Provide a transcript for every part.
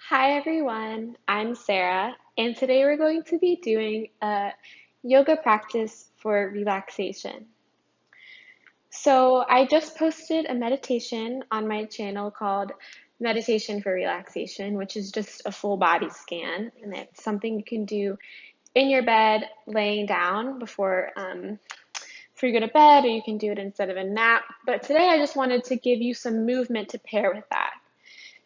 Hi everyone, I'm Sarah, and today we're going to be doing a yoga practice for relaxation. So, I just posted a meditation on my channel called Meditation for Relaxation, which is just a full body scan, and it's something you can do in your bed, laying down before you go to bed, or you can do it instead of a nap. But today I just wanted to give you some movement to pair with that.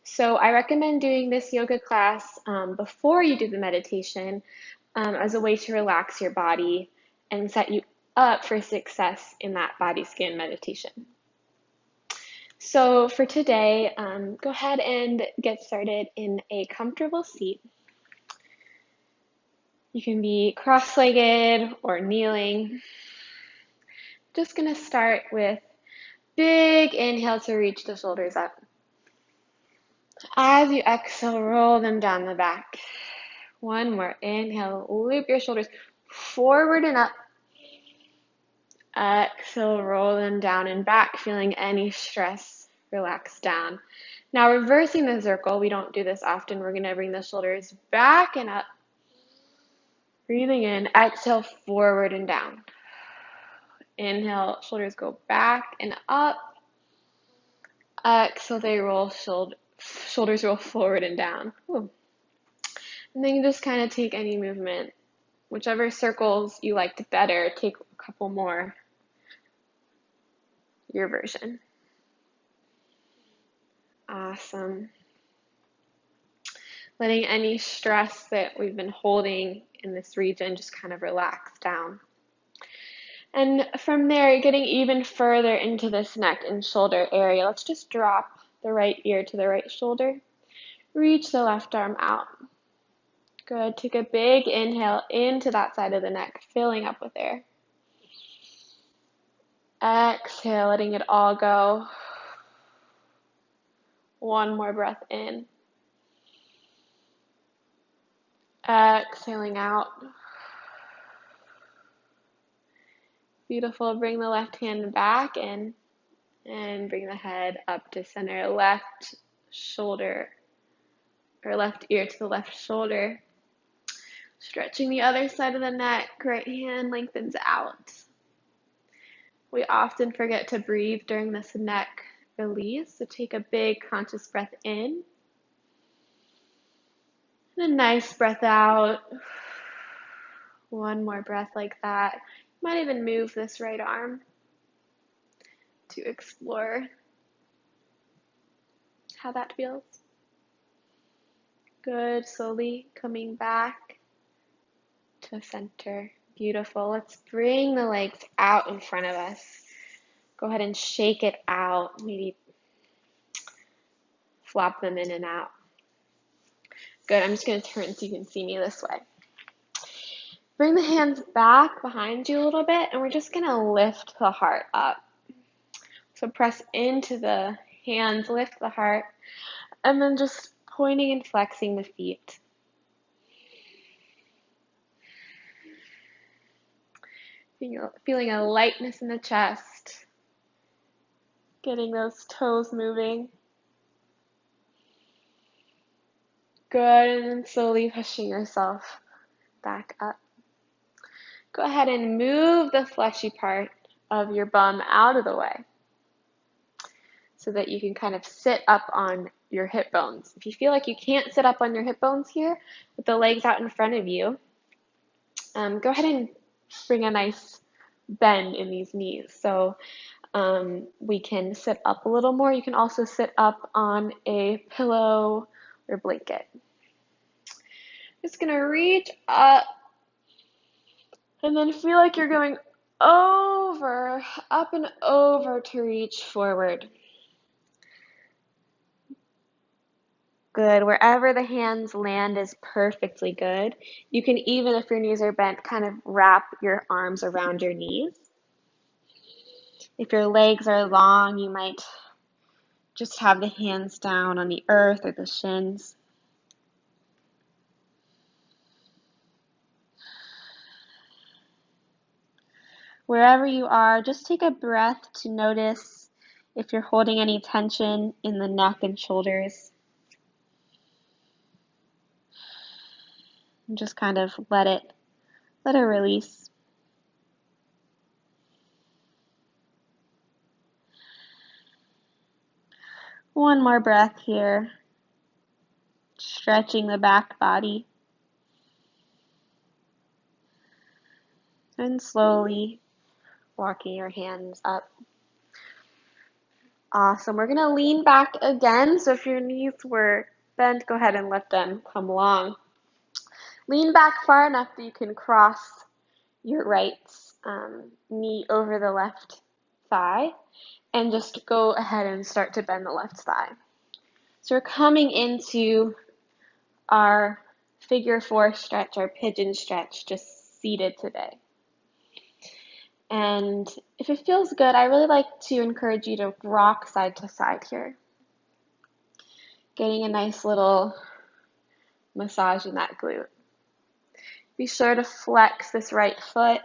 So I recommend doing this yoga class before you do the meditation as a way to relax your body and set you up for success in that body scan meditation. So for today, go ahead and get started in a comfortable seat. You can be cross-legged or kneeling. Just going to start with big inhale to reach the shoulders up. As you exhale, roll them down the back. One more. Inhale, loop your shoulders forward and up. Exhale, roll them down and back, feeling any stress relax down. Now, reversing the circle, we don't do this often. We're going to bring the shoulders back and up. Breathing in, exhale, forward and down. Inhale, shoulders go back and up. Exhale, they roll, shoulders roll forward and down. Ooh. And then you just kind of take any movement. Whichever circles you liked better, take a couple more. Your version. Awesome. Letting any stress that we've been holding in this region just kind of relax down. And from there, getting even further into this neck and shoulder area, let's just drop the right ear to the right shoulder. Reach the left arm out. Good. Take a big inhale into that side of the neck, filling up with air. Exhale, letting it all go. One more breath in. Exhaling out. Beautiful. Bring the left hand back in and bring the head up to center. Left shoulder or left ear to the left shoulder. Stretching the other side of the neck. Right hand lengthens out. We often forget to breathe during this neck release, so take a big conscious breath in. And a nice breath out. One more breath like that. You might even move this right arm to explore how that feels. Good. Slowly coming back to center. Beautiful. Let's bring the legs out in front of us. Go ahead and shake it out. Maybe flop them in and out. Good. I'm just going to turn so you can see me this way. Bring the hands back behind you a little bit, and we're just going to lift the heart up. So press into the hands, lift the heart, and then just pointing and flexing the feet. Feeling a lightness in the chest, getting those toes moving. Good, and then slowly pushing yourself back up. Go ahead and move the fleshy part of your bum out of the way so that you can kind of sit up on your hip bones. If you feel like you can't sit up on your hip bones here with the legs out in front of you, go ahead and bring a nice bend in these knees. So we can sit up a little more. You can also sit up on a pillow or blanket. Just going to reach up and then feel like you're going over, up and over to reach forward. Good. Wherever the hands land is perfectly good. You can even, if your knees are bent, kind of wrap your arms around your knees. If your legs are long, you might just have the hands down on the earth or the shins. Wherever you are, just take a breath to notice if you're holding any tension in the neck and shoulders. And just kind of let it release. One more breath here. Stretching the back body. And slowly walking your hands up. Awesome. We're going to lean back again. So if your knees were bent, go ahead and let them come long. Lean back far enough that you can cross your right knee over the left thigh. And just go ahead and start to bend the left thigh. So we're coming into our figure four stretch, our pigeon stretch, just seated today. And if it feels good, I really like to encourage you to rock side to side here. Getting a nice little massage in that glute. Be sure to flex this right foot.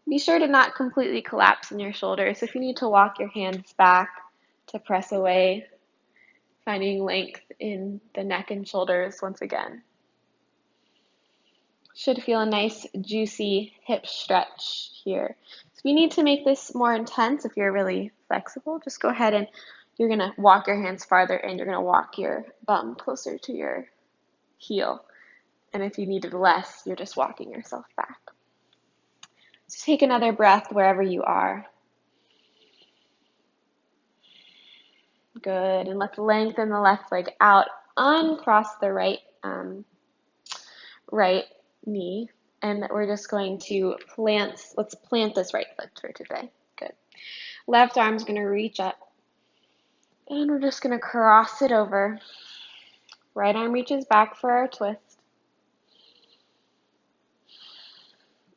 Be sure to not completely collapse in your shoulders. If you need to walk your hands back to press away, finding length in the neck and shoulders once again. Should feel a nice juicy hip stretch here. So if you need to make this more intense, if you're really flexible, just go ahead and you're going to walk your hands farther in. You're going to walk your bum closer to your heel. And if you needed less, you're just walking yourself back. So take another breath wherever you are. Good. And let's lengthen the left leg out. Uncross the right knee. And we're just going to let's plant this right foot for today. Good. Left arm's going to reach up. And we're just going to cross it over. Right arm reaches back for our twist.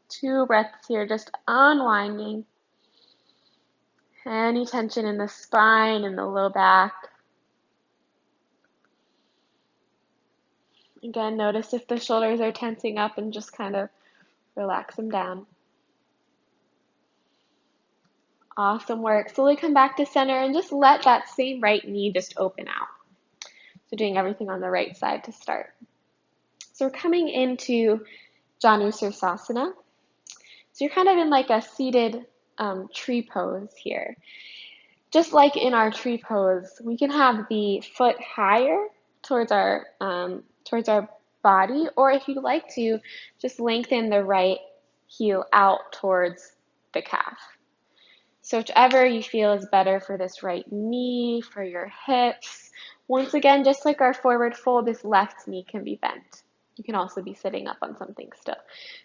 2 breaths here, just unwinding. Any tension in the spine and the low back. Again, notice if the shoulders are tensing up and just kind of relax them down. Awesome work. Slowly come back to center and just let that same right knee just open out. So doing everything on the right side to start. So we're coming into Janusirsasana. So you're kind of in like a seated tree pose here. Just like in our tree pose, we can have the foot higher towards our body, or if you'd like to, just lengthen the right heel out towards the calf. So whichever you feel is better for this right knee, for your hips. Once again, just like our forward fold, this left knee can be bent. You can also be sitting up on something still.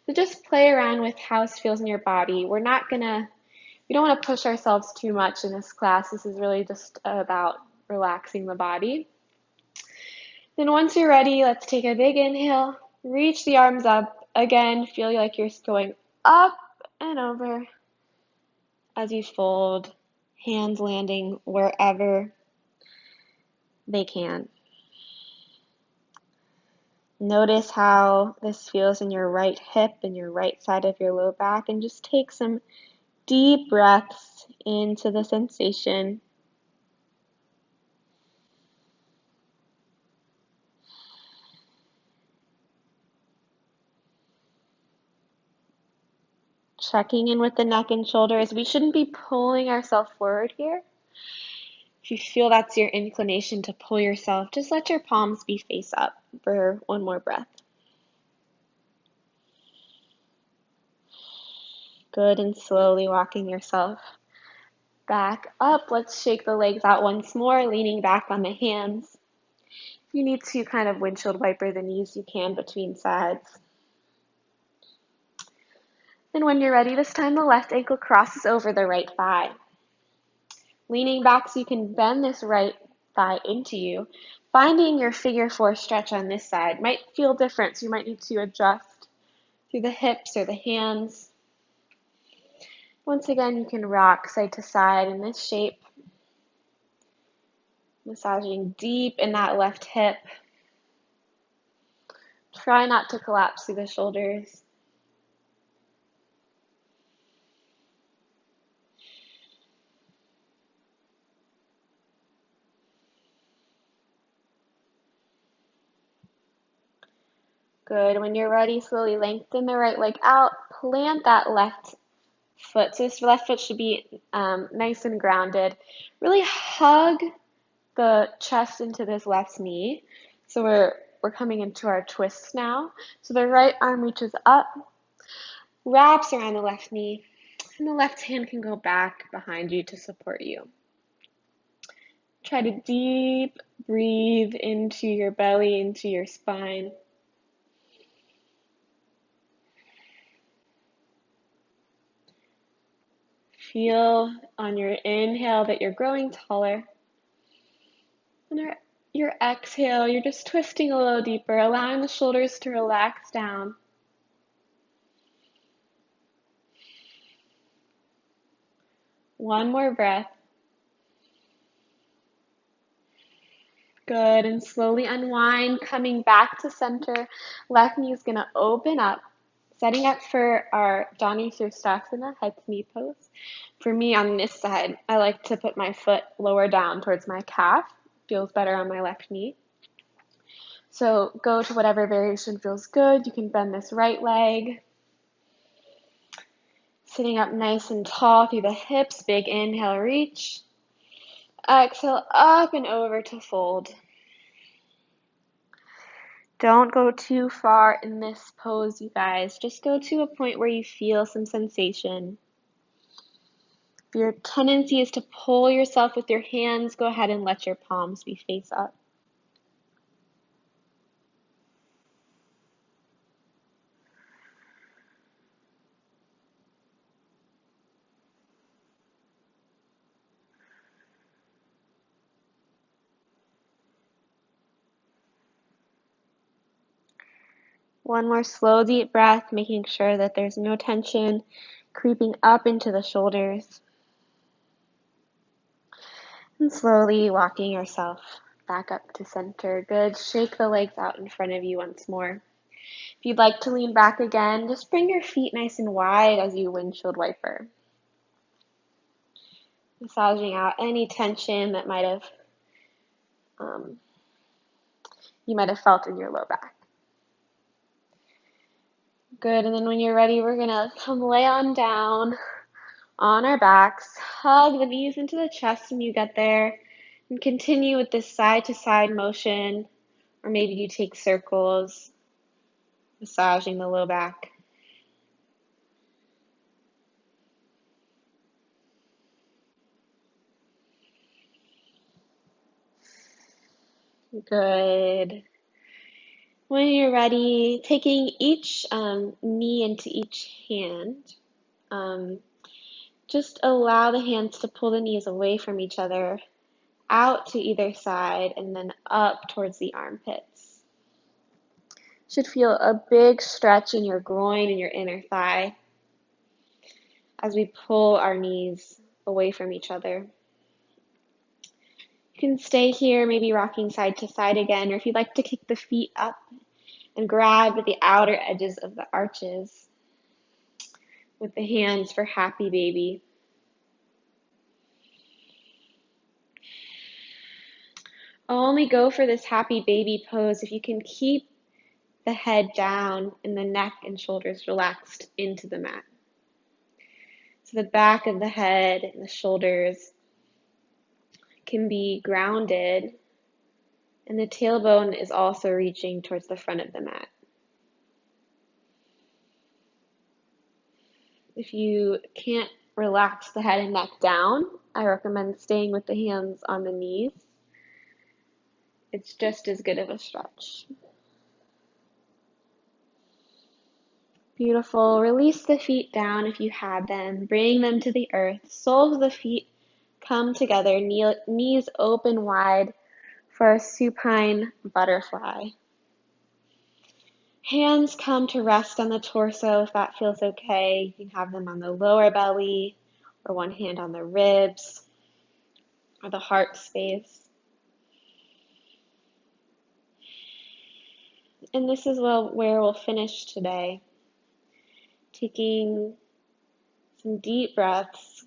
So just play around with how it feels in your body. We don't want to push ourselves too much in this class. This is really just about relaxing the body. Then once you're ready, let's take a big inhale. Reach the arms up. Again, feel like you're going up and over as you fold, hands landing wherever they can. Notice how this feels in your right hip and your right side of your low back, and just take some deep breaths into the sensation. Checking in with the neck and shoulders. We shouldn't be pulling ourselves forward here. If you feel that's your inclination to pull yourself, just let your palms be face up for one more breath. Good, and slowly walking yourself back up. Let's shake the legs out once more, leaning back on the hands. If you need to kind of windshield wiper the knees, you can between sides. Then when you're ready, this time the left ankle crosses over the right thigh. Leaning back so you can bend this right thigh into you. Finding your figure four stretch on this side might feel different, so you might need to adjust through the hips or the hands. Once again, you can rock side to side in this shape. Massaging deep in that left hip. Try not to collapse through the shoulders. Good. When you're ready, slowly lengthen the right leg out. Plant that left foot. So this left foot should be nice and grounded. Really hug the chest into this left knee. So we're coming into our twist now. So the right arm reaches up, wraps around the left knee, and the left hand can go back behind you to support you. Try to deep breathe into your belly, into your spine. Feel on your inhale that you're growing taller. And your exhale, you're just twisting a little deeper, allowing the shoulders to relax down. One more breath. Good, and slowly unwind, coming back to center. Left knee is going to open up, setting up for our Dani Sirsasana, head to knee pose. For me on this side, I like to put my foot lower down towards my calf. Feels better on my left knee. So go to whatever variation feels good. You can bend this right leg. Sitting up nice and tall through the hips. Big inhale, reach. Exhale, up and over to fold. Don't go too far in this pose, you guys. Just go to a point where you feel some sensation. If your tendency is to pull yourself with your hands, go ahead and let your palms be face up. One more slow, deep breath, making sure that there's no tension creeping up into the shoulders. And slowly walking yourself back up to center. Good. Shake the legs out in front of you once more. If you'd like to lean back again, just bring your feet nice and wide as you windshield wiper. Massaging out any tension that you might have felt in your low back. Good, and then when you're ready, we're gonna come lay on down on our backs, hug the knees into the chest when you get there, and continue with this side to side motion, or maybe you take circles, massaging the low back. Good. When you're ready, taking each knee into each hand, just allow the hands to pull the knees away from each other, out to either side, and then up towards the armpits. Should feel a big stretch in your groin and your inner thigh as we pull our knees away from each other. You can stay here, maybe rocking side to side again, or if you'd like to kick the feet up and grab at the outer edges of the arches with the hands for happy baby. Only go for this happy baby pose if you can keep the head down and the neck and shoulders relaxed into the mat. So the back of the head and the shoulders can be grounded, and the tailbone is also reaching towards the front of the mat. If you can't relax the head and neck down, I recommend staying with the hands on the knees. It's just as good of a stretch. Beautiful. Release the feet down if you had them. Bring them to the earth. Soles of the feet come together. Knees open wide for a supine butterfly. Hands come to rest on the torso if that feels okay. You can have them on the lower belly or one hand on the ribs or the heart space. And this is where we'll finish today. Taking some deep breaths.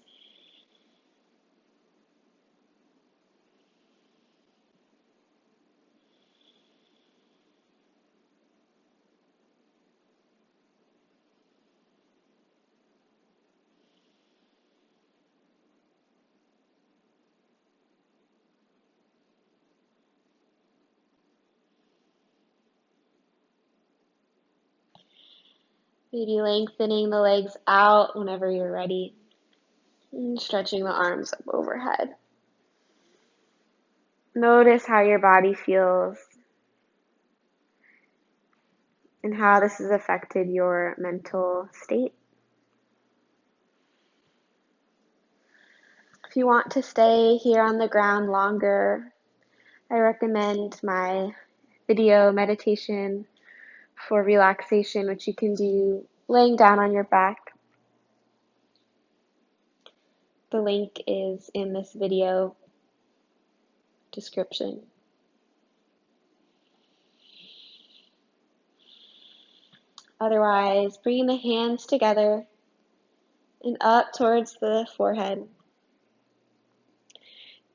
Maybe lengthening the legs out whenever you're ready. And stretching the arms up overhead. Notice how your body feels and how this has affected your mental state. If you want to stay here on the ground longer, I recommend my video meditation for relaxation, which you can do laying down on your back. The link is in this video description. Otherwise, bringing the hands together and up towards the forehead.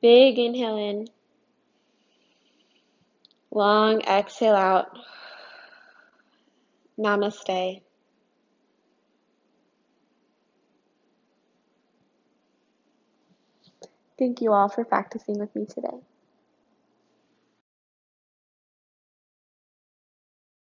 Big inhale in. Long exhale out. Namaste. Thank you all for practicing with me today.